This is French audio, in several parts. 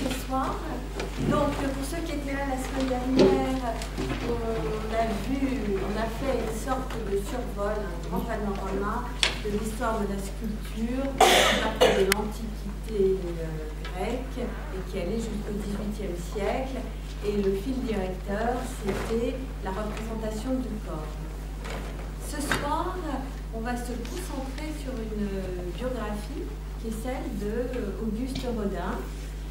ce soir. Donc, pour ceux qui étaient là la semaine dernière, on a fait une sorte de survol, un grand panorama de l'histoire de la sculpture qui partait de l'Antiquité grecque et qui allait jusqu'au XVIIIe siècle. Et le fil directeur, c'était la représentation du corps. Ce soir, on va se concentrer sur une biographie qui est celle d'Auguste Rodin,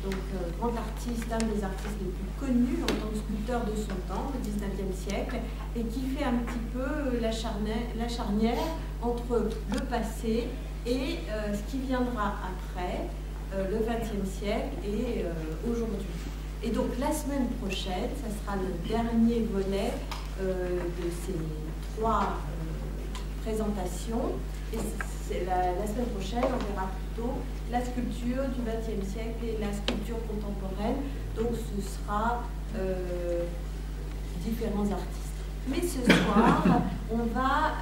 donc grand artiste, un des artistes les plus connus en tant que sculpteur de son temps, le XIXe siècle, et qui fait un petit peu la charnière entre le passé et ce qui viendra après, le XXe siècle et aujourd'hui. Et donc la semaine prochaine, ça sera le dernier volet de ces trois présentations. Et la semaine prochaine, on verra plutôt la sculpture du XXe siècle et la sculpture contemporaine. Donc ce sera différents artistes. Mais ce soir, on va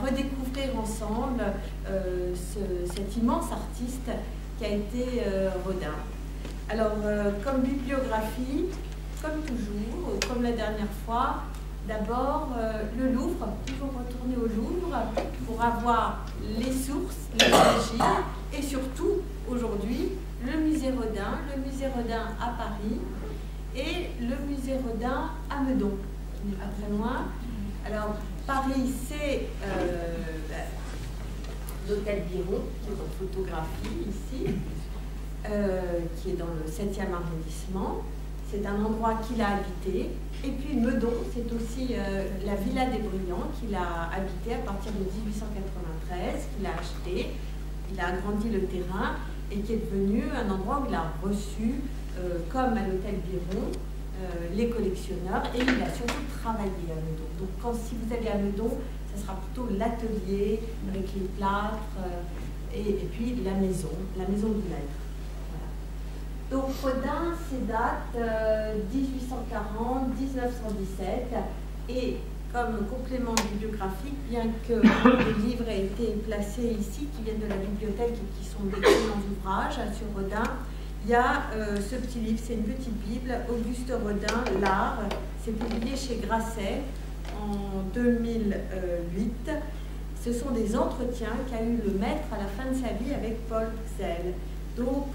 redécouvrir ensemble cet immense artiste qui a été Rodin. Alors, comme bibliographie, comme toujours, comme la dernière fois, d'abord le Louvre, toujours retourner au Louvre pour avoir les sources, les origines, et surtout, aujourd'hui, le musée Rodin à Paris et le musée Rodin à Meudon, qui n'est pas très loin. Alors, Paris, c'est l'hôtel Biron, qui est en photographie ici, qui est dans le 7e arrondissement. C'est un endroit qu'il a habité. Et puis Meudon, c'est aussi la Villa des Brillants qu'il a habité à partir de 1893, qu'il a acheté. Il a agrandi le terrain et qui est devenu un endroit où il a reçu, comme à l'hôtel Biron, les collectionneurs. Et il a surtout travaillé à Meudon. Donc si vous allez à Meudon, ce sera plutôt l'atelier avec les plâtres et puis la maison du maître. Donc Rodin, c'est date 1840-1917 et comme complément bibliographique, bien que les livres aient été placés ici, qui viennent de la bibliothèque et qui sont d'excellents ouvrages sur Rodin, il y a ce petit livre, c'est une petite Bible, Auguste Rodin, l'art, c'est publié chez Grasset en 2008. Ce sont des entretiens qu'a eu le maître à la fin de sa vie avec Paul Xell. Donc,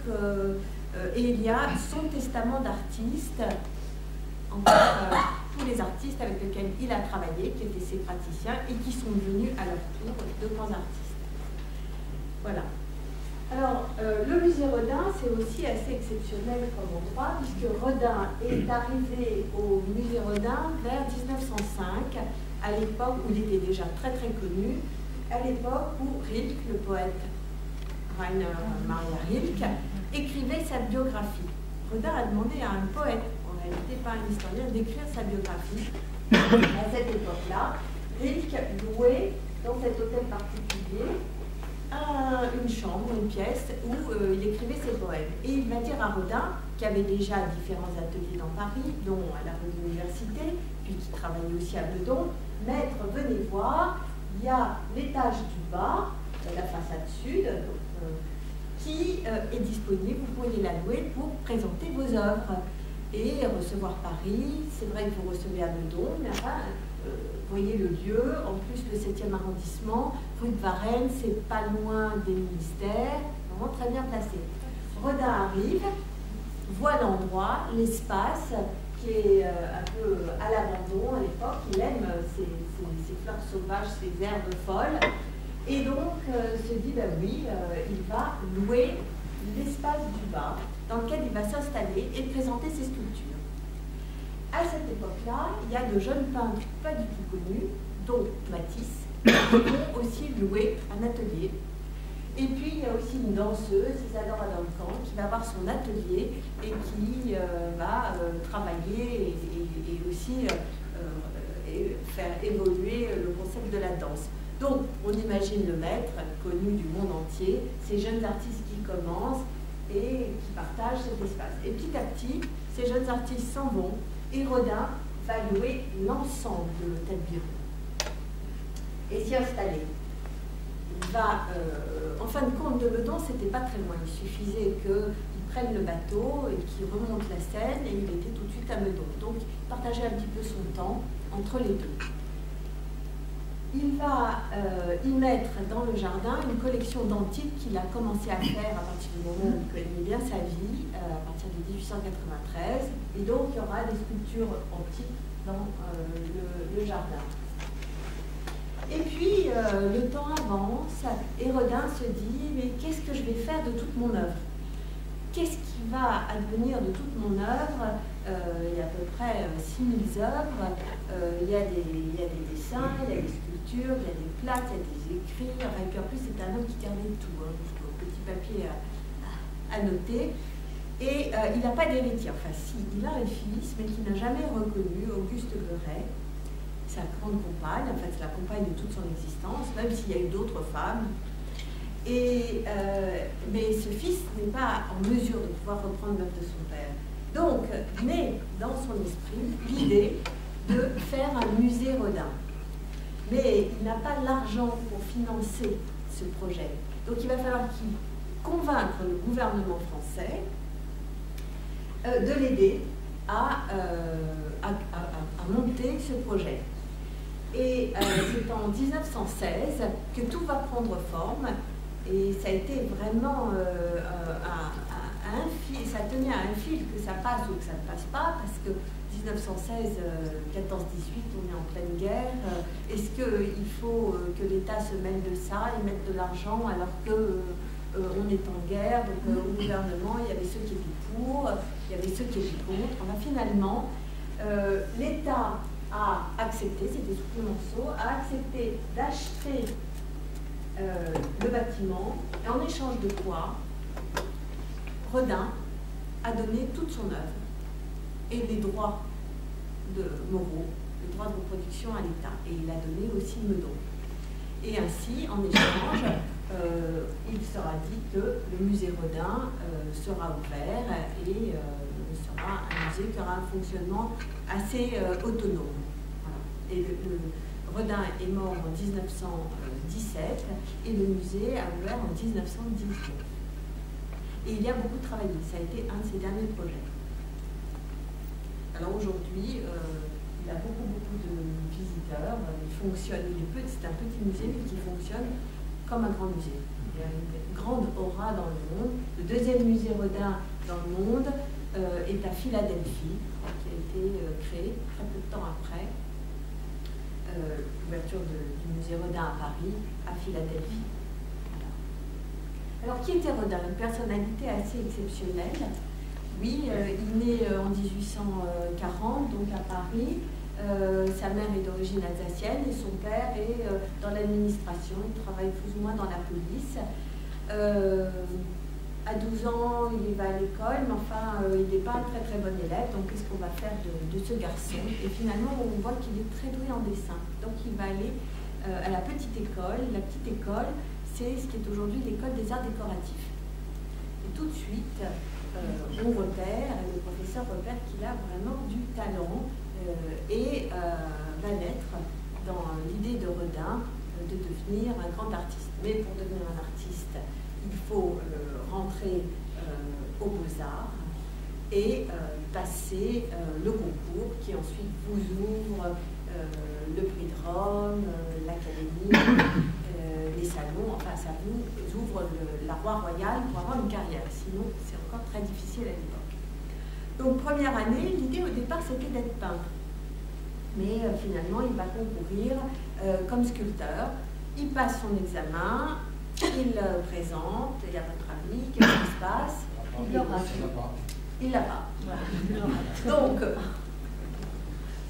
et il y a son testament d'artiste, tous les artistes avec lesquels il a travaillé, qui étaient ses praticiens et qui sont devenus à leur tour de grands artistes. Voilà. Alors, le musée Rodin, c'est aussi assez exceptionnel comme endroit, puisque Rodin est arrivé au musée Rodin vers 1905, à l'époque où il était déjà très très connu, à l'époque où Rilke, le poète Rainer Maria Rilke, écrivait sa biographie. Rodin a demandé à un poète, en réalité pas un historien, d'écrire sa biographie. À cette époque-là, Rilke louait dans cet hôtel particulier une chambre, une pièce où il écrivait ses poèmes. Et il va dire à Rodin, qui avait déjà différents ateliers dans Paris, dont à la rue de l'Université, puis qui travaillait aussi à Meudon, « Maître, venez voir, il y a l'étage du bas, la façade sud, qui est disponible, vous pourriez la louer pour présenter vos œuvres et recevoir Paris. C'est vrai que vous recevez à Meudon, mais enfin, vous voyez le lieu, en plus le 7e arrondissement, rue de Varennes, c'est pas loin des ministères, vraiment très bien placé. Rodin arrive, voit l'endroit, l'espace, qui est un peu à l'abandon à l'époque, il aime ces fleurs sauvages, ces herbes folles. Et donc se dit, ben oui, il va louer l'espace du bas dans lequel il va s'installer et présenter ses sculptures. À cette époque-là, il y a de jeunes peintres pas du tout connus, dont Matisse, qui vont aussi louer un atelier. Et puis il y a aussi une danseuse, Isadora Duncan, qui va avoir son atelier et qui va travailler et aussi faire évoluer le concept de la danse. Donc, on imagine le maître, connu du monde entier, ces jeunes artistes qui commencent et qui partagent cet espace. Et petit à petit, ces jeunes artistes s'en vont et Rodin va louer l'ensemble de l'hôtel Biron et s'y installer. va, en fin de compte, de Meudon, c'était pas très loin. Il suffisait qu'il prenne le bateau et qu'il remonte la Seine et il était tout de suite à Meudon. Donc, il partageait un petit peu son temps entre les deux. Il va y mettre dans le jardin une collection d'antiques qu'il a commencé à faire à partir du moment où il connaît bien sa vie, à partir de 1893. Et donc, il y aura des sculptures antiques dans le jardin. Et puis, le temps avance et Rodin se dit, mais qu'est-ce que je vais faire de toute mon œuvre? Qu'est-ce qui va advenir de toute mon œuvre? Il y a à peu près 6000 œuvres, il y a des dessins, il y a des sculptures, il y a des plaques, il y a des écrits. Enfin, et puis en plus, c'est un homme qui gardait tout, hein, jusqu'au petit papier à noter. Et il n'a pas d'héritier. Enfin, si, il a un fils, mais qu'il n'a jamais reconnu, Auguste Gueret. Sa grande compagne, en fait, c'est la compagne de toute son existence, même s'il y a eu d'autres femmes. Et, mais ce fils n'est pas en mesure de pouvoir reprendre l'œuvre de son père. Donc, naît dans son esprit l'idée de faire un musée Rodin. Mais il n'a pas l'argent pour financer ce projet. Donc, il va falloir qu'il convainque le gouvernement français de l'aider à monter ce projet. Et c'est en 1916 que tout va prendre forme. Et ça a été vraiment ça tenait à un fil que ça passe ou que ça ne passe pas, parce que 1916, 14-18, on est en pleine guerre. Est-ce qu'il faut que l'État se mêle de ça et mette de l'argent alors qu'on est en guerre? Donc au gouvernement, il y avait ceux qui étaient pour, il y avait ceux qui étaient contre. Enfin, finalement, l'État a accepté, c'était sous le monceau, a accepté d'acheter le bâtiment, et en échange de quoi Rodin a donné toute son œuvre et les droits moraux, les droits de reproduction à l'État. Et il a donné aussi Meudon. Et ainsi, en échange, il sera dit que le musée Rodin sera ouvert et sera un musée qui aura un fonctionnement assez autonome. Voilà. Et Rodin est mort en 1917 et le musée a ouvert en 1919. Et il y a beaucoup travaillé, ça a été un de ses derniers projets. Alors aujourd'hui, il a beaucoup de visiteurs, il fonctionne, c'est un petit musée mais qui fonctionne comme un grand musée. Il y a une grande aura dans le monde. Le deuxième musée Rodin dans le monde est à Philadelphie, qui a été créé très peu de temps après l'ouverture du musée Rodin à Paris, à Philadelphie. Alors, qui était Rodin? Une personnalité assez exceptionnelle. Oui, il naît en 1840, donc à Paris. Sa mère est d'origine alsacienne et son père est dans l'administration. Il travaille plus ou moins dans la police. À 12 ans, il va à l'école, mais enfin, il n'est pas un très bon élève. Donc, qu'est-ce qu'on va faire de ce garçon? Et finalement, on voit qu'il est très doué en dessin. Donc, il va aller à la petite école. La petite école, c'est ce qui est aujourd'hui l'école des arts décoratifs. Et tout de suite, on repère, le professeur repère qu'il a vraiment du talent et va naître dans l'idée de Rodin de devenir un grand artiste. Mais pour devenir un artiste, il faut rentrer aux Beaux-Arts et passer le concours qui ensuite vous ouvre le prix de Rome, l'Académie, les salons, enfin ça vous ouvre la voie royale pour avoir une carrière, sinon c'est encore très difficile à l'époque. Donc première année, l'idée au départ c'était d'être peintre, mais finalement il va concourir comme sculpteur, il passe son examen, il présente, et à votre avis, qu'est-ce qui se passe? Il l'aura. Il l'a pas. Voilà. Donc,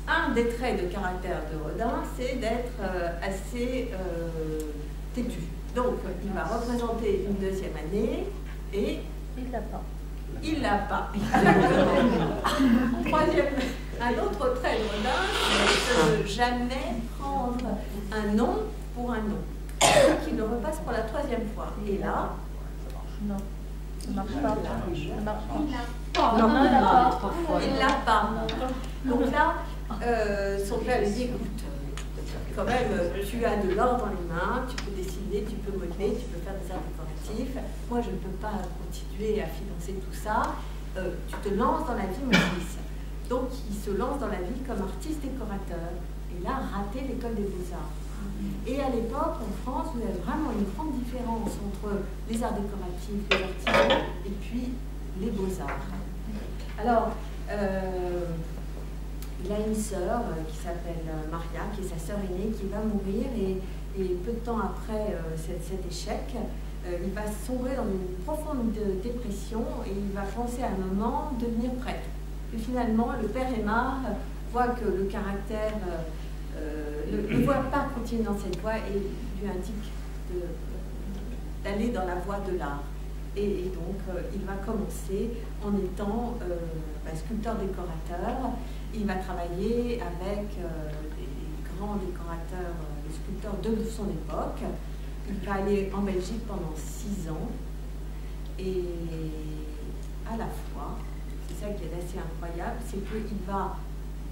un des traits de caractère de Rodin, c'est d'être assez têtu. Donc, il va représenter une deuxième année et... Il l'a pas. Il l'a pas. Troisième, un autre trait de Rodin, c'est de ne jamais prendre un nom pour un nom. Donc, il le repasse pour la troisième fois. Et là... Non, ça ne marche pas. Ça marche pas. Non, il l'a pas. Il l'a pas. Donc là, son père lui dit, écoute, quand même, tu as de l'or dans les mains, tu peux dessiner, tu peux modeler, tu peux faire des arts décoratifs. Moi, je ne peux pas continuer à financer tout ça. Tu te lances dans la vie, mon fils. Donc, il se lance dans la vie comme artiste décorateur. Et là, raté l'école des beaux-arts. Et à l'époque, en France, vous avez vraiment une grande différence entre les arts décoratifs, les artisans, et puis les beaux-arts. Alors, il a une sœur qui s'appelle Maria, qui est sa sœur aînée, qui va mourir et peu de temps après cet échec, il va sombrer dans une profonde dépression et il va penser à un moment devenir prêtre. Et finalement, le père Aymar voit que le caractère ne voit pas continuer dans cette voie et lui indique d'aller dans la voie de l'art. Et donc, il va commencer en étant sculpteur-décorateur. Il va travailler avec des grands décorateurs, des sculpteurs de son époque. Il va aller en Belgique pendant 6 ans. Et à la fois, c'est ça qui est assez incroyable, c'est qu'il va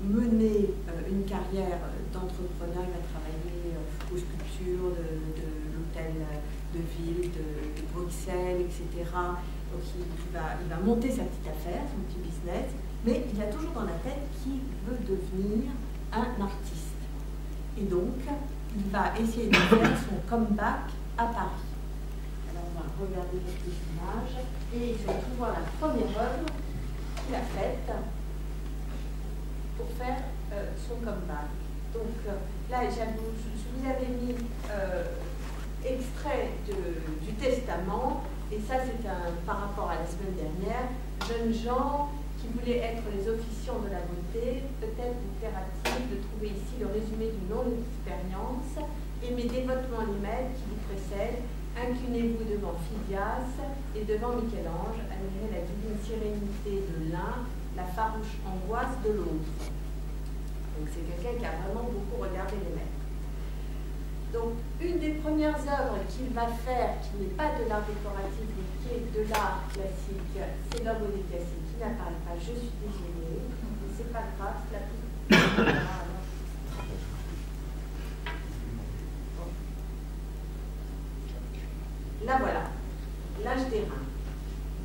mener une carrière d'entrepreneur. Il va travailler aux sculptures de l'hôtel de ville, de Bruxelles, etc. Donc il va monter sa petite affaire, son petit business. Mais il a toujours dans la tête qu'il veut devenir un artiste. Et donc, il va essayer de faire son comeback à Paris. Alors, on va regarder quelques images. Et il va voir la première œuvre qu'il a faite pour faire son comeback. Donc, là, je vous avais mis extrait du Testament. Et ça, c'est par rapport à la semaine dernière. Jeunes gens qui voulaient être les officiants de la beauté, peut-être vous plaira-t-il de trouver ici le résumé d'une longue expérience. Aimez dévotement les maîtres qui vous précèdent, inclinez-vous devant Phidias et devant Michel-Ange, admirez la divine sérénité de l'un, la farouche angoisse de l'autre. Donc c'est quelqu'un qui a vraiment beaucoup regardé les maîtres. Donc une des premières œuvres qu'il va faire, qui n'est pas de l'art décoratif, mais qui est de l'art classique, c'est l'œuvre des classiques. Qui n'apparaît pas, je suis désolée, mais c'est pas grave, c'est la petite. Là voilà, l'âge des reins.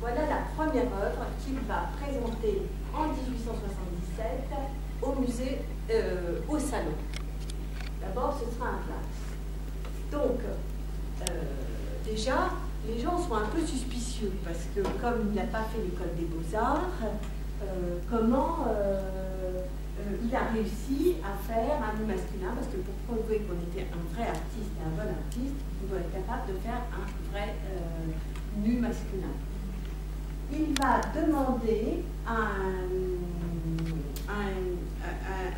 Voilà la première œuvre qu'il va présenter en 1877 au musée, au salon. D'abord, ce sera un place. Donc, déjà, les gens sont un peu suspicieux parce que comme il n'a pas fait l'école des beaux-arts, comment il a réussi à faire un nu masculin, parce que pour prouver qu'on était un vrai artiste et un bon artiste, on doit être capable de faire un vrai nu masculin. Il va demander à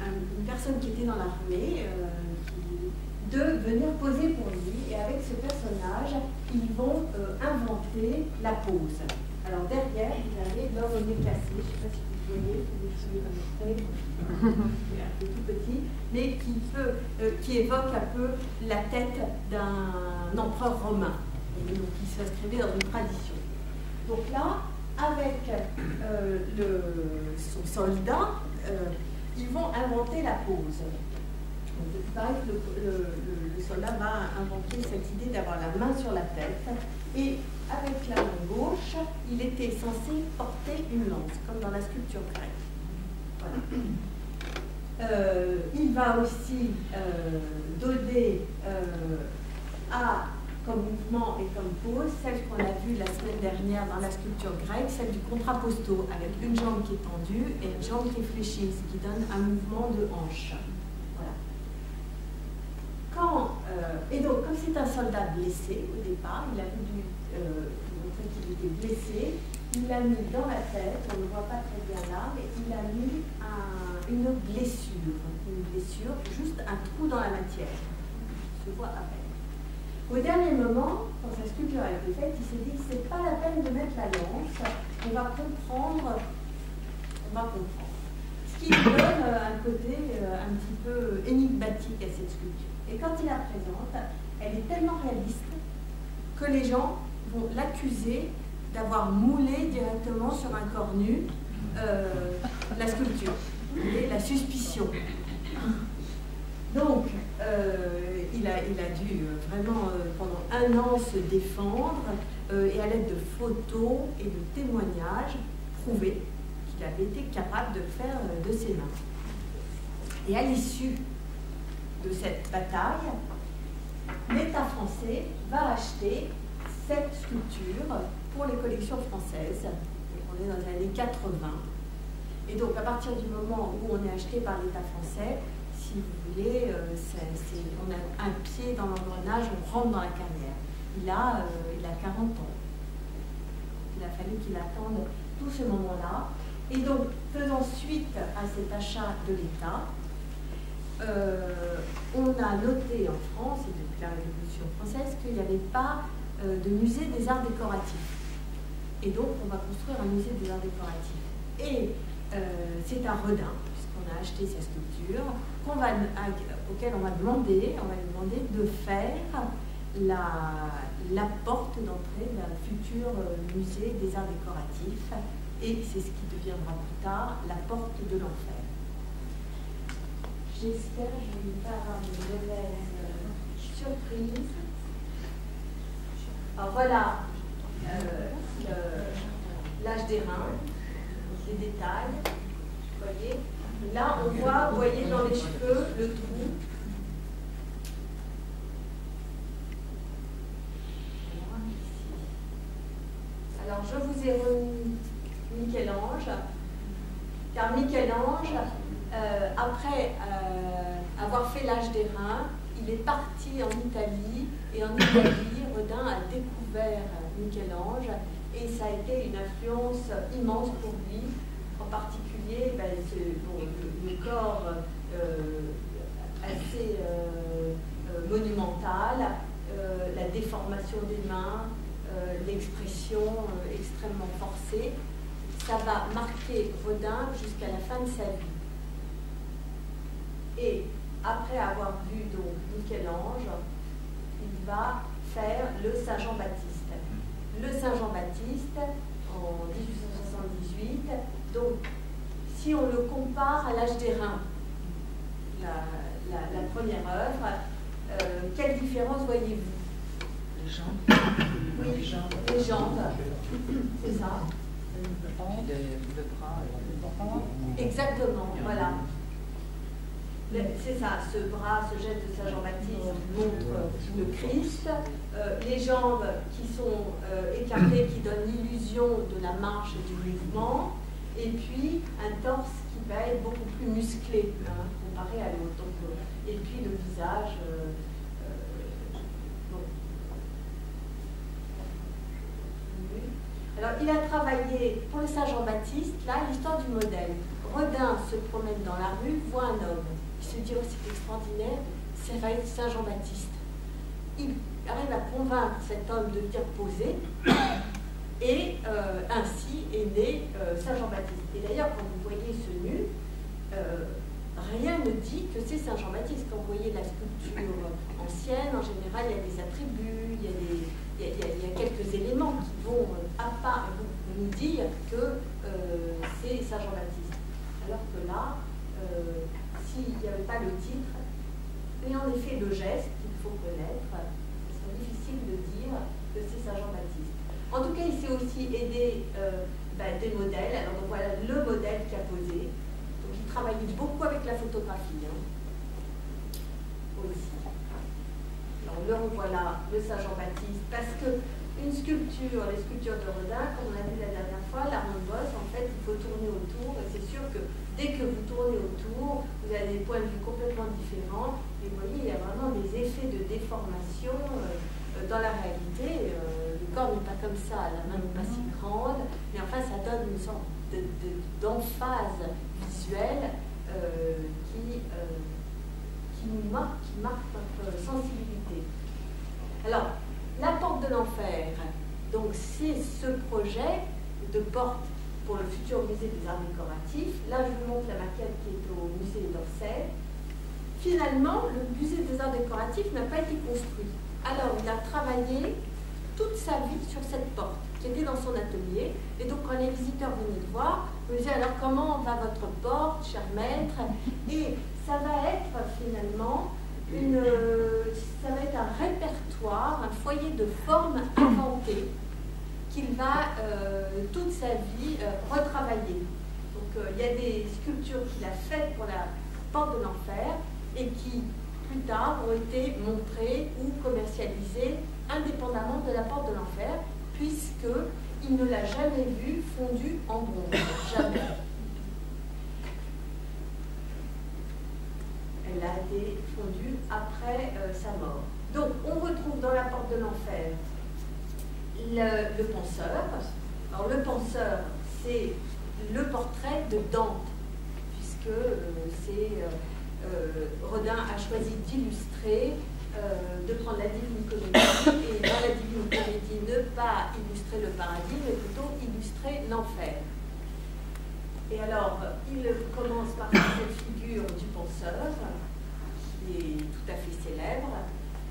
une personne qui était dans l'armée de venir poser pour lui, et avec ce personnage, ils vont inventer la pose. Alors derrière, vous avez l'homme déclassé, je ne sais pas si vous voyez, un peu tout petit, mais qui évoque un peu la tête d'un empereur romain, donc qui s'inscrivait dans une tradition. Donc là, avec son soldat, ils vont inventer la pose. C'est pareil que le soldat va inventer cette idée d'avoir la main sur la tête, et avec la main gauche, il était censé porter une lance, comme dans la sculpture grecque. Voilà. Il va aussi donner comme mouvement et comme pose celle qu'on a vue la semaine dernière dans la sculpture grecque, celle du contrapposto, avec une jambe qui est tendue et une jambe qui est fléchie, ce qui donne un mouvement de hanche. Et donc, comme c'est un soldat blessé au départ, il a voulu montrer qu'il était blessé, il l'a mis dans la tête, on ne le voit pas très bien là, mais il a mis une blessure, juste un trou dans la matière. On se voit à peine. Au dernier moment, quand sa sculpture a été faite, il s'est dit c'est pas la peine de mettre la lance, on va comprendre. Ce qui lui donne un côté un petit peu énigmatique à cette sculpture. Et quand il la présente, elle est tellement réaliste que les gens vont l'accuser d'avoir moulé directement sur un corps nu la sculpture. Et la suspicion. Donc, il a dû vraiment, pendant un an, se défendre et à l'aide de photos et de témoignages, prouver qu'il avait été capable de le faire de ses mains. Et à l'issue de cette bataille, l'État français va acheter cette sculpture pour les collections françaises. Donc on est dans les années 80. Et donc à partir du moment où on est acheté par l'État français, si vous voulez, on a un pied dans l'engrenage, on rentre dans la carrière. Il a 40 ans. Il a fallu qu'il attende tout ce moment-là. Et donc, faisant suite à cet achat de l'État, on a noté en France, et depuis la Révolution française, qu'il n'y avait pas de musée des arts décoratifs. Et donc, on va construire un musée des arts décoratifs. Et c'est à Redun, puisqu'on a acheté sa sculpture, auquel on va lui demander de faire la porte d'entrée d'un futur musée des arts décoratifs. Et c'est ce qui deviendra plus tard la porte de l'enfer. J'espère que je ne vais pas avoir de mauvaises surprises. Alors voilà l'âge des reins, les détails. Vous voyez, là on voit, vous voyez dans les cheveux le trou. Alors je vous ai remis Michel-Ange, car Michel-Ange, après avoir fait l'âge des reins, il est parti en Italie, et en Italie, Redun a découvert Michel-Ange, et ça a été une influence immense pour lui, en particulier le corps assez monumental, la déformation des mains, l'expression extrêmement forcée. Ça va marquer Redun jusqu'à la fin de sa vie. Et après avoir vu donc Michel-Ange, il va faire le Saint-Jean-Baptiste. Le Saint-Jean-Baptiste en 1878. Donc, si on le compare à l'âge des reins, la première œuvre, quelle différence voyez-vous? Les jambes. Oui, les jambes. C'est ça. Le bras. Exactement, voilà. C'est ça, ce bras, ce geste de Saint Jean-Baptiste montre le Christ. Les jambes qui sont écartées, qui donnent l'illusion de la marche et du mouvement. Et puis un torse qui va être beaucoup plus musclé, comparé à l'autre. Et puis le visage. Alors, il a travaillé pour le Saint-Jean-Baptiste, là, l'histoire du modèle. Redun se promène dans la rue, voit un homme. Il se dit, oh, c'est extraordinaire, ça va être Saint-Jean-Baptiste. Il arrive à convaincre cet homme de venir poser, et ainsi est né Saint-Jean-Baptiste. Et d'ailleurs, quand vous voyez ce nu, rien ne dit que c'est Saint-Jean-Baptiste. Quand vous voyez la sculpture ancienne, en général, il y a des attributs, il y a quelques éléments qui vont nous dire que c'est Saint-Jean-Baptiste. Alors que là, s'il n'y avait pas le titre, et en effet le geste qu'il faut connaître, ce serait difficile de dire que c'est Saint-Jean-Baptiste. En tout cas, il s'est aussi aidé des modèles. Alors donc, voilà le modèle qu'il a posé. Donc il travaillait beaucoup avec la photographie aussi. Alors le revoilà, le Saint-Jean-Baptiste, parce que une sculpture, les sculptures de Redun, comme on a vu la dernière fois, la ronde bosse, en fait, il faut tourner autour, et c'est sûr que dès que vous tournez autour, vous avez des points de vue complètement différents, et vous voyez, il y a vraiment des effets de déformation dans la réalité. Le corps n'est pas comme ça, la main n'est pas si grande, mais enfin, ça donne une sorte d'emphase visuelle qui marque notre sensibilité. Alors, la porte de l'enfer, donc c'est ce projet de porte pour le futur musée des arts décoratifs. Là, je vous montre la maquette qui est au musée d'Orsay. Finalement, le musée des arts décoratifs n'a pas été construit. Alors, il a travaillé toute sa vie sur cette porte. qui était dans son atelier. Et donc, quand les visiteurs venaient de voir, ils me disaient, alors comment va votre porte, cher maître? Et ça va être finalement ça va être un répertoire, un foyer de formes inventées qu'il va toute sa vie retravailler. Donc, il y a des sculptures qu'il a faites pour la porte de l'enfer et qui, plus tard, ont été montrées ou commercialisées indépendamment de la porte de l'enfer, puisqu'il ne l'a jamais vue fondue en bronze. Jamais. Elle a été fondue après sa mort. Donc, on retrouve dans la porte de l'enfer le penseur. Alors, le penseur, c'est le portrait de Dante, puisque Rodin a choisi d'illustrer, de prendre la Divine Comédie, et dans la Divine Comédie, ne pas illustrer le paradis, mais plutôt illustrer l'enfer. Et alors, il commence par cette figure du penseur, qui est tout à fait célèbre.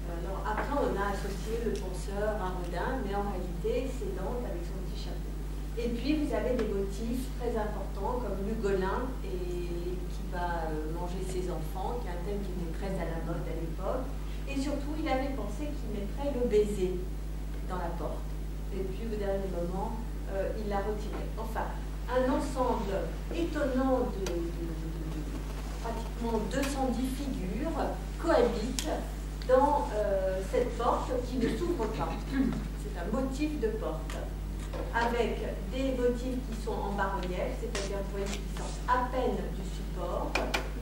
Alors, après, on a associé le penseur à Rodin, mais en réalité, c'est Dante avec son petit chapeau. Et puis, vous avez des motifs très importants, comme l'Ugolin, qui va manger ses enfants, qui est un thème qui était très à la mode à l'époque. Et surtout, il avait pensé qu'il mettrait le baiser dans la porte. Et puis, au dernier moment, il l'a retiré. Enfin, un ensemble étonnant de pratiquement 210 figures cohabitent dans cette porte qui ne s'ouvre pas. C'est un motif de porte, avec des motifs qui sont en bas-relief, c'est-à-dire vous voyez qui sortent à peine du support,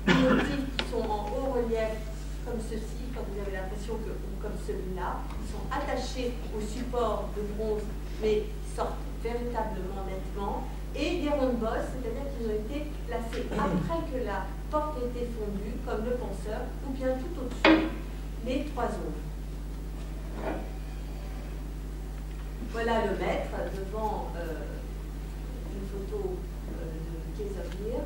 des motifs qui sont en haut-relief, comme ceci, quand vous avez l'impression que, comme celui-là, qui sont attachés au support de bronze, mais sortent véritablement nettement, et des rondes bosses, c'est-à-dire qu'ils ont été placés après que la porte ait été fondue, comme le penseur, ou bien tout au-dessus, les trois autres. Voilà le maître devant une photo de Kézavir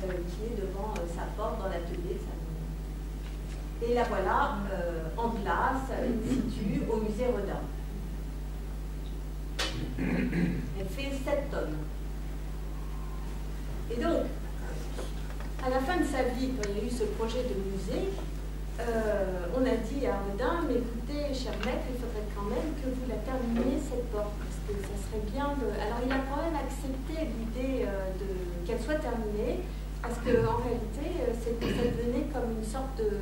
qui est devant sa porte dans l'atelier. Et la voilà en place, in situ, au musée Rodin. Elle fait 7 tonnes. Et donc, à la fin de sa vie, quand il y a eu ce projet de musée, on a dit à Rodin, mais écoutez, cher maître, il faudrait quand même que vous la terminiez, cette porte, parce que ça serait bien de... Alors, il a quand même accepté l'idée qu'elle soit terminée, parce qu'en réalité, ça devenait comme une sorte de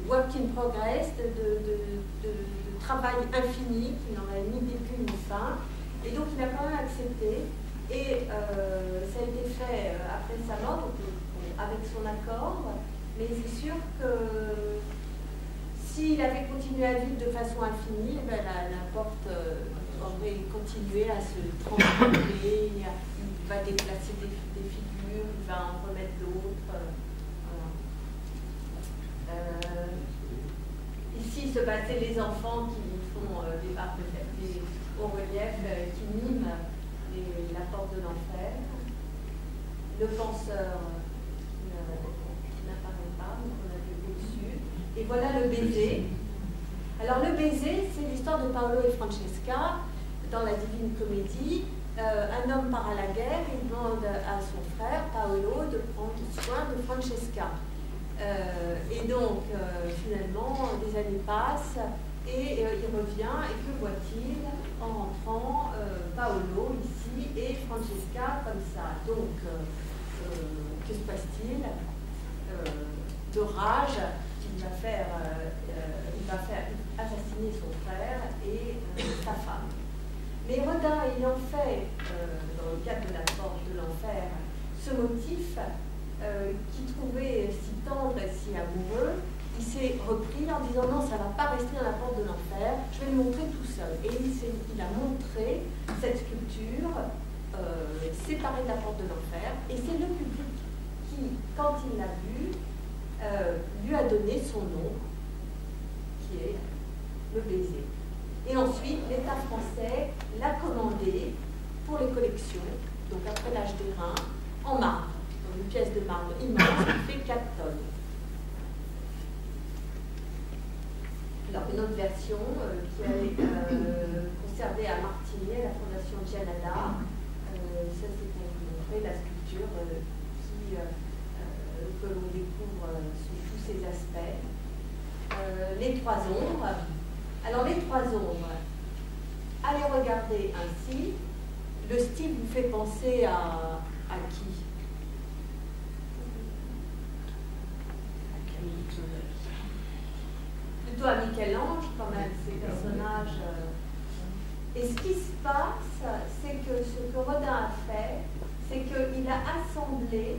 work in progress, de travail infini, qui n'aurait ni début ni fin. Et donc, il a quand même accepté. Et ça a été fait après sa mort, donc, avec son accord. Mais c'est sûr que s'il avait continué à vivre de façon infinie, ben la porte aurait continué à se transformer, il va déplacer des figures, il va en remettre d'autres. Voilà. Ici se passaient les enfants qui font des hauts-reliefs qui miment la porte de l'enfer. Le penseur qui n'apparaît pas, donc on a vu au-dessus. Et voilà le baiser. Alors le baiser, c'est l'histoire de Paolo et Francesca dans la Divine Comédie. Un homme part à la guerre, il demande à son frère Paolo de prendre soin de Francesca. Et donc finalement des années passent et il revient et que voit-il en rentrant Paolo ici et Francesca comme ça. Donc que se passe-t-il? De rage, il va faire assassiner son frère et sa femme. Mais Rodin, il en fait, dans le cadre de la porte de l'enfer, ce motif qu'il trouvait si tendre et si amoureux. Il s'est repris en disant non, ça ne va pas rester dans la porte de l'enfer, je vais le montrer tout seul. Et il a montré cette sculpture séparée de la porte de l'enfer, et c'est le public qui, quand il l'a vue, lui a donné son nom, qui est le baiser. Et ensuite, l'État français l'a commandé pour les collections, donc après l'âge des reins, en marbre, dans une pièce de marbre immense qui fait 4 tonnes. Alors, une autre version qui est conservée à Martigny, à la Fondation Gianada. Ça, c'est pour vous montrer la sculpture que l'on découvre sous tous ses aspects. Les trois ombres. Alors, les trois ombres, allez regarder ainsi. Le style vous fait penser à qui? Plutôt à Michel-Ange, quand même, ces personnages. Et ce qui se passe, c'est que ce que Rodin a fait, c'est qu'il a assemblé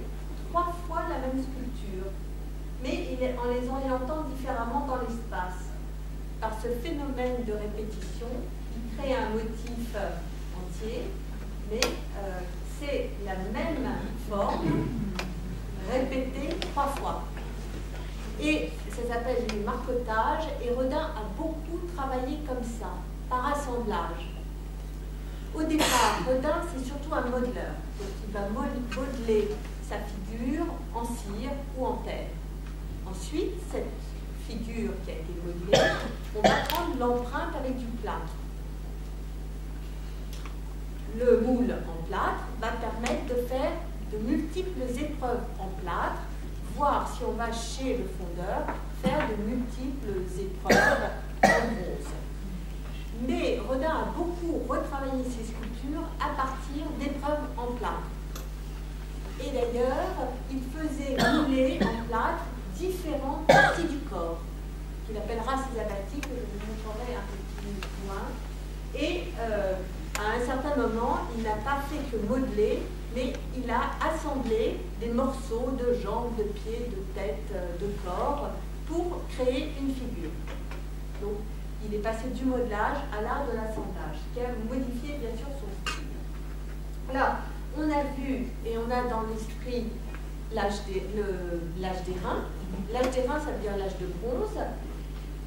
3 fois la même sculpture, mais en les orientant différemment dans l'espace. Par ce phénomène de répétition, il crée un motif entier, mais c'est la même forme répétée 3 fois. Et ça s'appelle du marcotage, et Rodin a beaucoup travaillé comme ça, par assemblage. Au départ, Rodin, c'est surtout un modeleur. Donc, il va modeler sa figure en cire ou en terre. Ensuite, cette figure qui a été modelée, on va prendre l'empreinte avec du plâtre. Le moule en plâtre va permettre de faire de multiples épreuves en plâtre, voire, si on va chez le fondeur, faire de multiples épreuves en bronze. Mais Rodin a beaucoup retravaillé ses sculptures à partir d'épreuves en plâtre. Et d'ailleurs, il faisait mouler en plâtre différentes parties du corps, qu'il appellera ses abattis, que je vous montrerai un peu plus loin. Et à un certain moment, il n'a pas fait que modeler, mais il a assemblé des morceaux de jambes, de pieds, de tête, de corps, pour créer une figure. Donc, il est passé du modelage à l'art de l'assemblage, qui a modifié bien sûr son style. Alors, on a vu et on a dans l'esprit l'âge des reins. L'âge des reins, ça veut dire l'âge de bronze.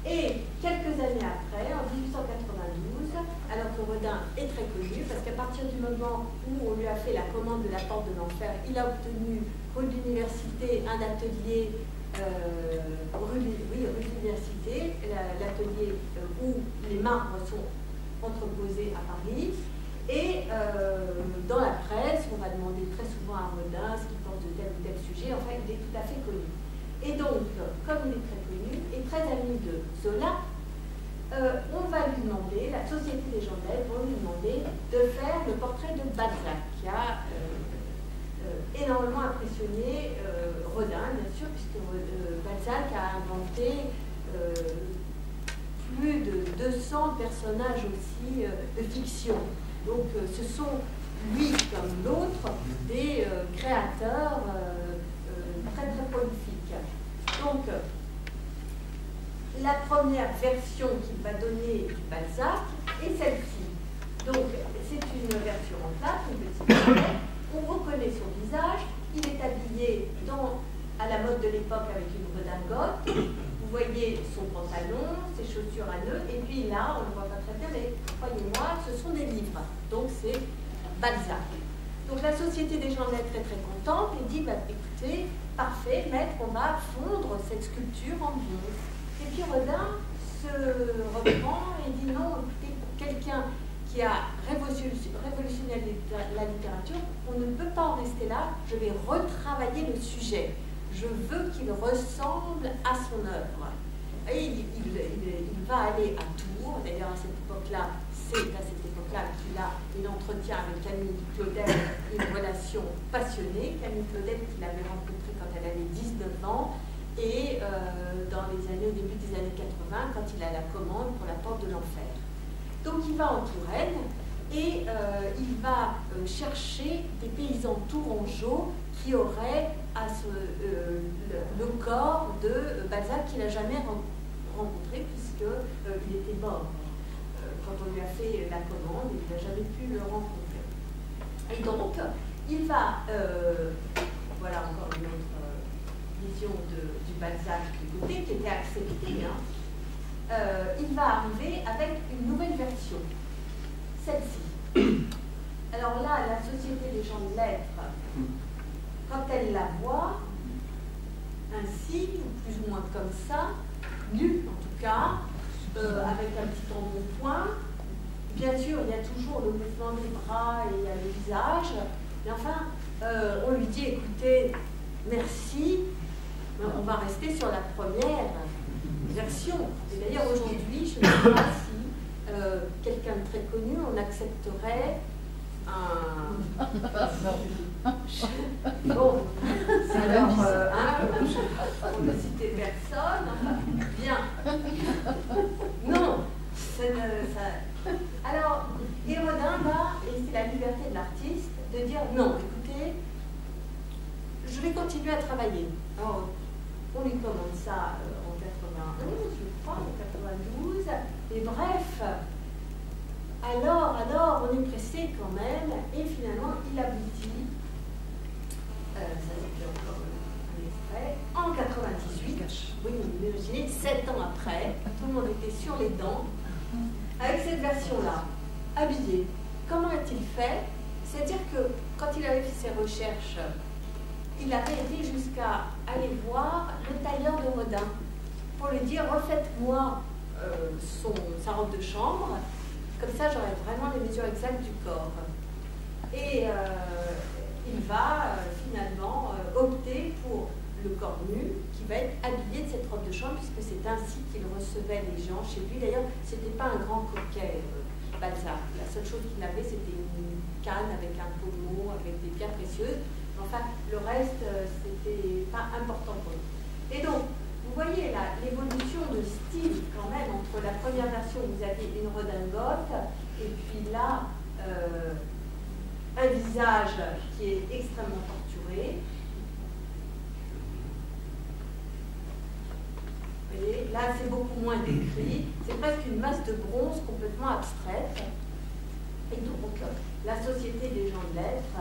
Et quelques années après, en 1892, alors que Rodin est très connu, parce qu'à partir du moment où on lui a fait la commande de la porte de l'enfer, il a obtenu rue de l'université un atelier, rue de l'université, l'atelier où les marbres sont entreposés à Paris. Et dans la presse, on va demander très souvent à Rodin ce qu'il pense de tel ou tel sujet. Enfin, il est tout à fait connu. Et donc, comme il est très connu et très ami de Zola, on va lui demander, la Société des gens de lettres va lui demander de faire le portrait de Balzac, qui a énormément impressionné Rodin, bien sûr, puisque Balzac a inventé plus de 200 personnages aussi de fiction. Donc, ce sont, lui comme l'autre, des créateurs très très prolifiques. Donc, la première version qu'il va donner du Balzac est celle-ci. Donc, c'est une version en plâtre, une petite portrait. On reconnaît son visage. Il est habillé à la mode de l'époque avec une redingote. Vous voyez son pantalon, ses chaussures à nœuds. Et puis là, on ne le voit pas très bien, mais croyez-moi, ce sont des livres. Donc, c'est Balzac. Donc, la Société des gens de lettres est très contente et dit, bah, écoutez, parfait, maître, on va fondre cette sculpture en bronze. Et puis Rodin se reprend et dit non, écoutez, pour quelqu'un qui a révolutionné la littérature, on ne peut pas en rester là, je vais retravailler le sujet. Je veux qu'il ressemble à son œuvre. Et il va aller à Tours, d'ailleurs à cette époque-là, c'est à cette époque-là qu'il entretient avec Camille Claudel une relation passionnée. Camille Claudel qu'il avait rencontrée quand elle avait 19 ans et au début des années 80 quand il a la commande pour la porte de l'enfer. Donc il va en Touraine et il va chercher des paysans tourangeaux qui auraient le corps de Balzac qu'il n'a jamais rencontré puisqu'il était mort. Quand on lui a fait la commande, il n'a jamais pu le rencontrer. Et donc, il va, voilà encore une autre vision du Balzac du côté, qui était acceptée, il va arriver avec une nouvelle version, celle-ci. Alors là, la Société des gens de lettres, quand elle la voit, ainsi, ou plus ou moins comme ça, nue en tout cas, avec un petit embonpoint. Bien sûr, il y a toujours le mouvement des bras et il y a le visage. Mais enfin, on lui dit, écoutez, merci, mais on va rester sur la première version. Et d'ailleurs, aujourd'hui, je ne sais pas si quelqu'un de très connu, on accepterait un... Bon, alors, on ne citait personne, enfin, bien. Non, alors, Rodin va, et c'est la liberté de l'artiste, de dire non, écoutez, je vais continuer à travailler. Alors, on lui commande ça en 91, je crois, en 92, et bref, alors, on est pressé quand même, et finalement, il aboutit, ça c'était encore un extrait, en 98, oui, vous imaginez, 7 ans après, tout le monde était sur les dents, avec cette version-là, habillé. Comment a-t-il fait? C'est-à-dire que quand il avait fait ses recherches, il avait été jusqu'à aller voir le tailleur de Rodin pour lui dire refaites-moi sa robe de chambre, comme ça j'aurai vraiment les mesures exactes du corps. Et il va finalement opter pour le corps nu qui va être habillé de cette robe de chambre, puisque c'est ainsi qu'il recevait les gens chez lui. D'ailleurs, ce n'était pas un grand coquet, Balzac. La seule chose qu'il avait, c'était une canne avec un pommeau, avec des pierres précieuses. Enfin, le reste, c'était pas important pour lui. Et donc, vous voyez là, l'évolution de style quand même entre la première version où vous aviez une redingote, et puis là, un visage qui est extrêmement torturé. Vous voyez, là, c'est beaucoup moins décrit. C'est presque une masse de bronze complètement abstraite. Et donc, la Société des gens de lettres,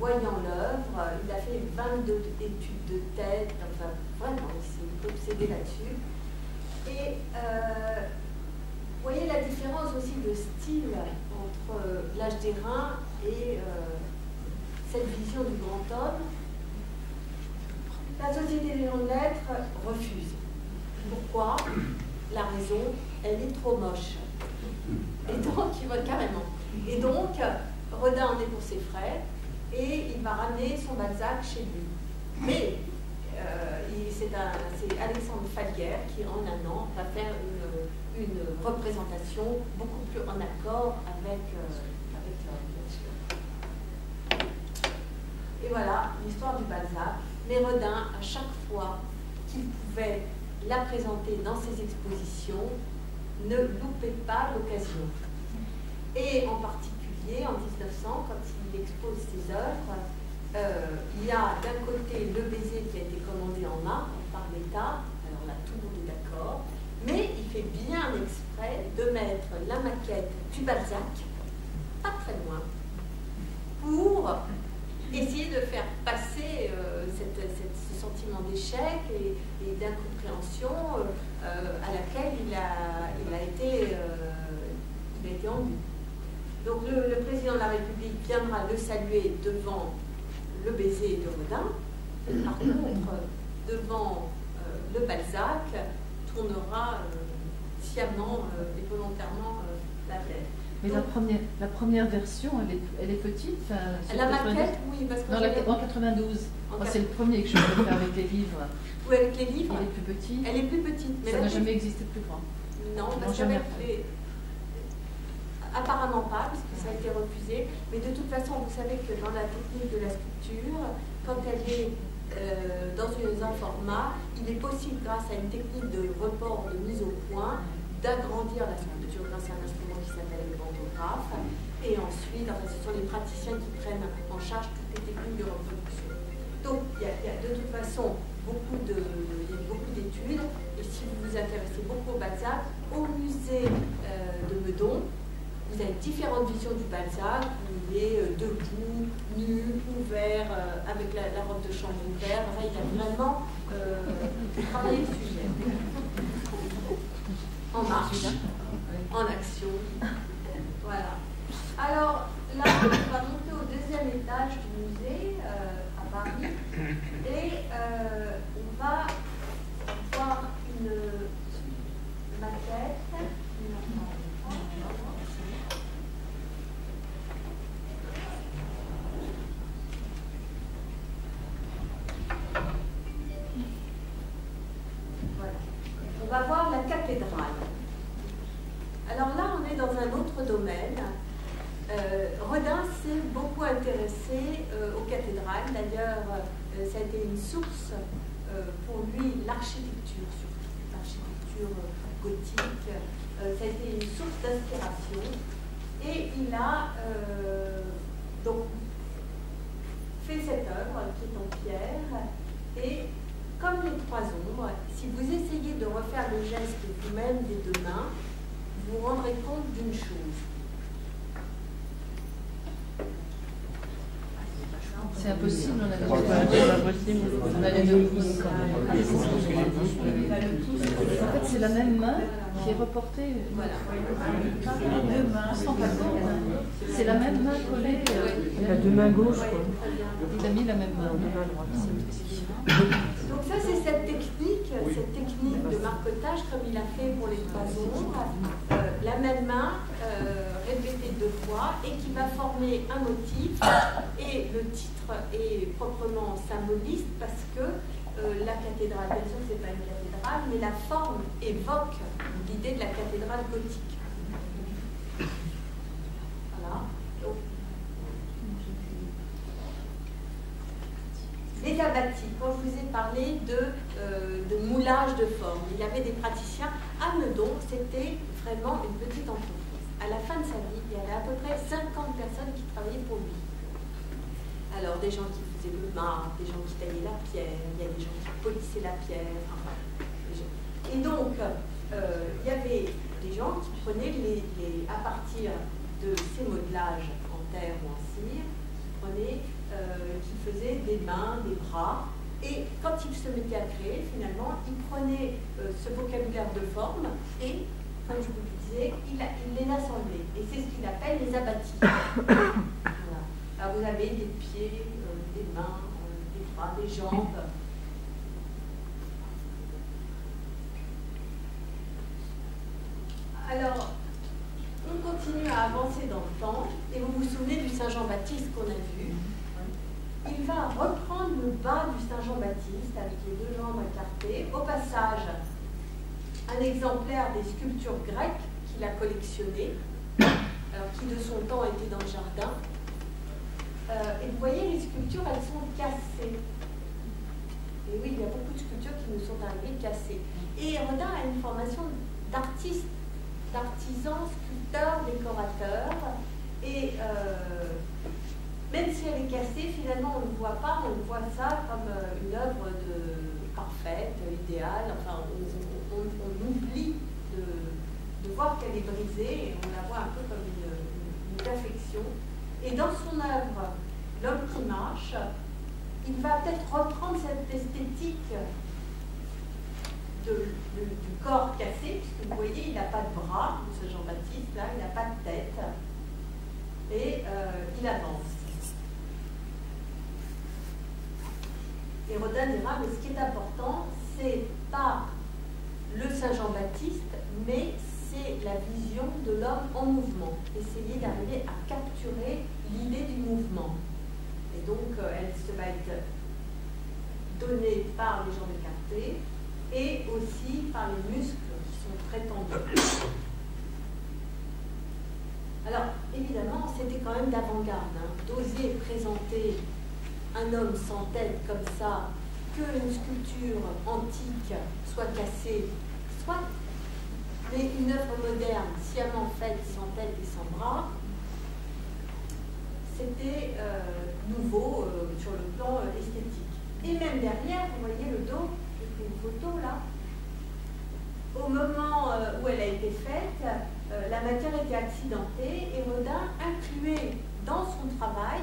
voyant l'œuvre, il a fait 22 études de tête, enfin, vraiment, il s'est obsédé là-dessus. Et vous voyez la différence aussi de style entre l'âge des reins et cette vision du grand homme. La Société des gens de lettres refuse. Pourquoi? La raison, elle est trop moche. Et donc, il va carrément. Et donc, Rodin en est pour ses frais et il va ramener son Balzac chez lui. Mais c'est Alexandre Falguière qui, en un an, va faire une représentation beaucoup plus en accord avec l'homme, bien sûr. Et voilà l'histoire du Balzac. Mais Rodin, à chaque fois qu'il pouvait la présenter dans ses expositions, ne loupait pas l'occasion. Et en particulier, en 1900, quand il expose ses œuvres, il y a d'un côté le baiser qui a été commandé en marbre par l'État, alors là tout le monde est d'accord, mais il fait bien exprès de mettre la maquette du Balzac, pas très loin, pour essayer de faire passer ce sentiment d'échec et d'incompréhension à laquelle il a été embu. Donc le président de la République viendra le saluer devant le baiser de Rodin. Par contre, devant le Balzac, tournera sciemment et volontairement la tête. Mais donc, la première version, elle est petite. La maquette, oui, parce que en 92. C'est le premier que je peux faire avec les livres. Oui, avec les livres. Elle est plus petite. Elle est plus petite. Mais ça n'a jamais existé plus grand. Non, parce qu'avec les... Apparemment pas, puisque ça a été refusé. Mais de toute façon, vous savez que dans la technique de la sculpture, quand elle est dans un format, il est possible, grâce à une technique de report, de mise au point, d'agrandir la sculpture grâce à un instrument qui s'appelle le bantographe. Et ensuite, ce sont les praticiens qui prennent en charge toutes les techniques de reproduction. Donc, il y a de toute façon beaucoup d'études. Et si vous vous intéressez beaucoup au Balzac, au musée de Meudon, vous avez différentes visions du Balzac, où il est debout, nu, ouvert, avec la robe de chambre ouverte. Enfin, il a vraiment travaillé le sujet. En marche, en action. Voilà. Alors, là, on va monter au deuxième étage du musée, à Paris, et on va voir une maquette intéressé aux cathédrales. D'ailleurs, ça a été une source pour lui, l'architecture, surtout l'architecture gothique. Ça a été une source d'inspiration. Et il a donc fait cette œuvre qui est en pierre. Et comme les trois ombres, si vous essayez de refaire le geste vous-même des deux mains, vous vous rendrez compte d'une chose. C'est impossible, on a les deux pouces. En fait, c'est la même main qui est reportée. Voilà. Deux mains, sans pas c'est la même main collée. Il a deux mains gauches. Il a mis la même main. Donc ça, c'est cette technique de marcotage, comme il a fait pour les trois ombres, la même main répétée deux fois et qui va former un motif. Et le titre est proprement symboliste parce que la cathédrale, bien sûr, c'est pas une cathédrale, mais la forme évoque l'idée de la cathédrale gothique. Voilà. Donc, les abbaties, quand je vous ai parlé de moulage de forme, il y avait des praticiens. À Meudon, c'était vraiment une petite entreprise. À la fin de sa vie, il y avait à peu près 50 personnes qui travaillaient pour lui. Alors, des gens qui faisaient le marbre, des gens qui taillaient la pierre, il y a des gens qui polissaient la pierre. Enfin, et donc, il y avait des gens qui prenaient à partir de ces modelages en terre ou en cire, qui faisaient des mains, des bras. Et quand ils se mettaient à créer, finalement, ils prenaient ce vocabulaire de forme et, comme je vous le disais, il les assemblait. Et c'est ce qu'il appelle les abbaties. Voilà. Alors, vous avez des pieds, des mains, des bras, des jambes. Alors, on continue à avancer dans le temps, et vous vous souvenez du Saint Jean-Baptiste qu'on a vu. Il va reprendre le bas du Saint Jean-Baptiste avec les deux jambes écartées. Au passage, un exemplaire des sculptures grecques qu'il a collectionnées, alors qui de son temps étaient dans le jardin. Et vous voyez, les sculptures, elles sont cassées. Et oui, il y a beaucoup de sculptures qui nous sont arrivées cassées. Et Rodin a une formation d'artiste, d'artisan, sculpteur, décorateur. Et même si elle est cassée, finalement, on ne voit pas, on voit ça comme une œuvre parfaite, idéale. Enfin, on oublie de voir qu'elle est brisée et on la voit un peu comme une perfection. Et dans son œuvre, L'homme qui marche, il va peut-être reprendre cette esthétique du corps cassé, puisque vous voyez, il n'a pas de bras, ce Jean-Baptiste, là, il n'a pas de tête, et il avance. Et Rodin dira, mais ce qui est important, c'est pas le Saint Jean-Baptiste, mais c'est la vision de l'homme en mouvement. Essayer d'arriver à capturer l'idée du mouvement. Et donc, elle se va être donnée par les jambes écartées et aussi par les muscles qui sont très tendus. Alors, évidemment, c'était quand même d'avant-garde, hein, d'oser présenter un homme sans tête comme ça, qu'une sculpture antique soit cassée, soit une œuvre moderne sciemment faite sans tête et sans bras, c'était nouveau sur le plan esthétique. Et même derrière, vous voyez le dos, j'ai pris une photo là, au moment où elle a été faite, la matière était accidentée et Rodin incluait dans son travail,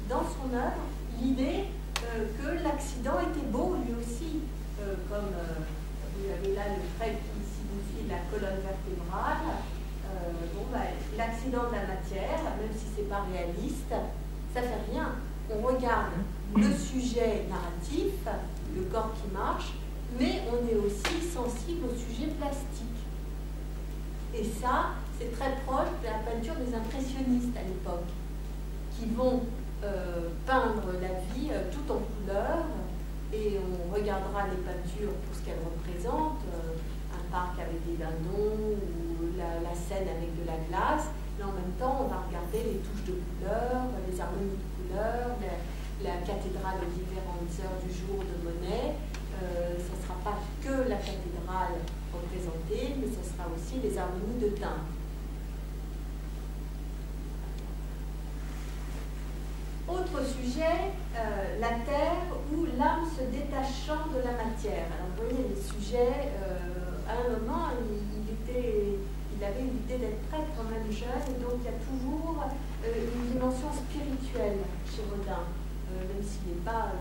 dans son œuvre, l'idée que l'accident était beau lui aussi, comme vous avez là le trait qui signifie la colonne vertébrale. L'accident de la matière, même si ce n'est pas réaliste, ça ne fait rien. On regarde le sujet narratif, le corps qui marche, mais on est aussi sensible au sujet plastique. Et ça, c'est très proche de la peinture des impressionnistes à l'époque, qui vont peindre la vie tout en couleur, et on regardera les peintures pour ce qu'elles représentent, un parc avec des dindons, ou la scène avec de la glace, mais en même temps, on va regarder les touches de couleur, les harmonies harmonie de couleurs, la cathédrale aux différentes heures du jour de Monet. Ce ne sera pas que la cathédrale représentée, mais ce sera aussi les harmonies de teintes. Autre sujet, la terre ou l'âme se détachant de la matière. Alors vous voyez, les sujets, à un moment, il avait une idée d'être prêtre quand même jeune, et donc il y a toujours une dimension spirituelle chez Rodin, même s'il n'est pas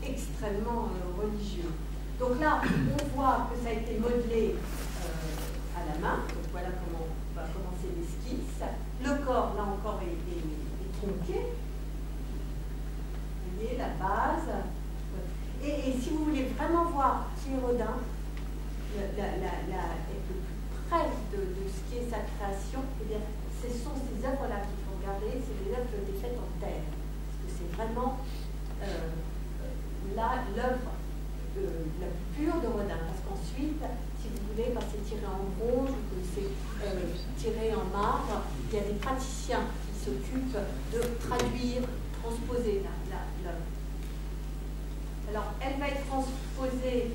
extrêmement religieux. Donc là, on voit que ça a été modelé à la main, donc voilà comment va commencer l'esquisse. Le corps, là encore, est tronqué. Vous voyez, la base. Et si vous voulez vraiment voir qui est Rodin, être le plus près de ce qui est sa création, eh bien, ce sont ces œuvres-là qu'il faut regarder, c'est les œuvres qui ont été faites en terre. Parce que c'est vraiment l'œuvre la plus pure de Rodin. Parce qu'ensuite, si vous voulez, quand c'est tiré en bronze ou que c'est tiré en marbre, il y a des praticiens qui s'occupent de traduire, transposer l'œuvre. Alors, elle va être transposée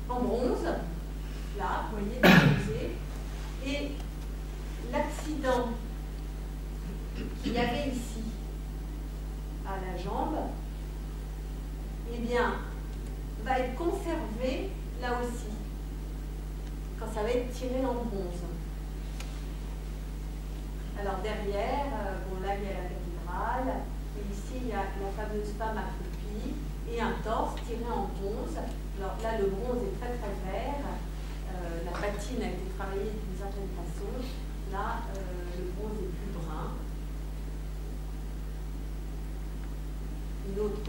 en bronze, là, vous voyez, transposée. Et l'accident qu'il y avait ici, à la jambe, eh bien, va être conservé là aussi, quand ça va être tiré en bronze. Alors derrière, bon là il y a la cathédrale, et ici il y a la fameuse femme accroupie, et un torse tiré en bronze. Alors là le bronze est très très vert, la patine a été travaillée d'une certaine façon, là le bronze est plus brun. Une autre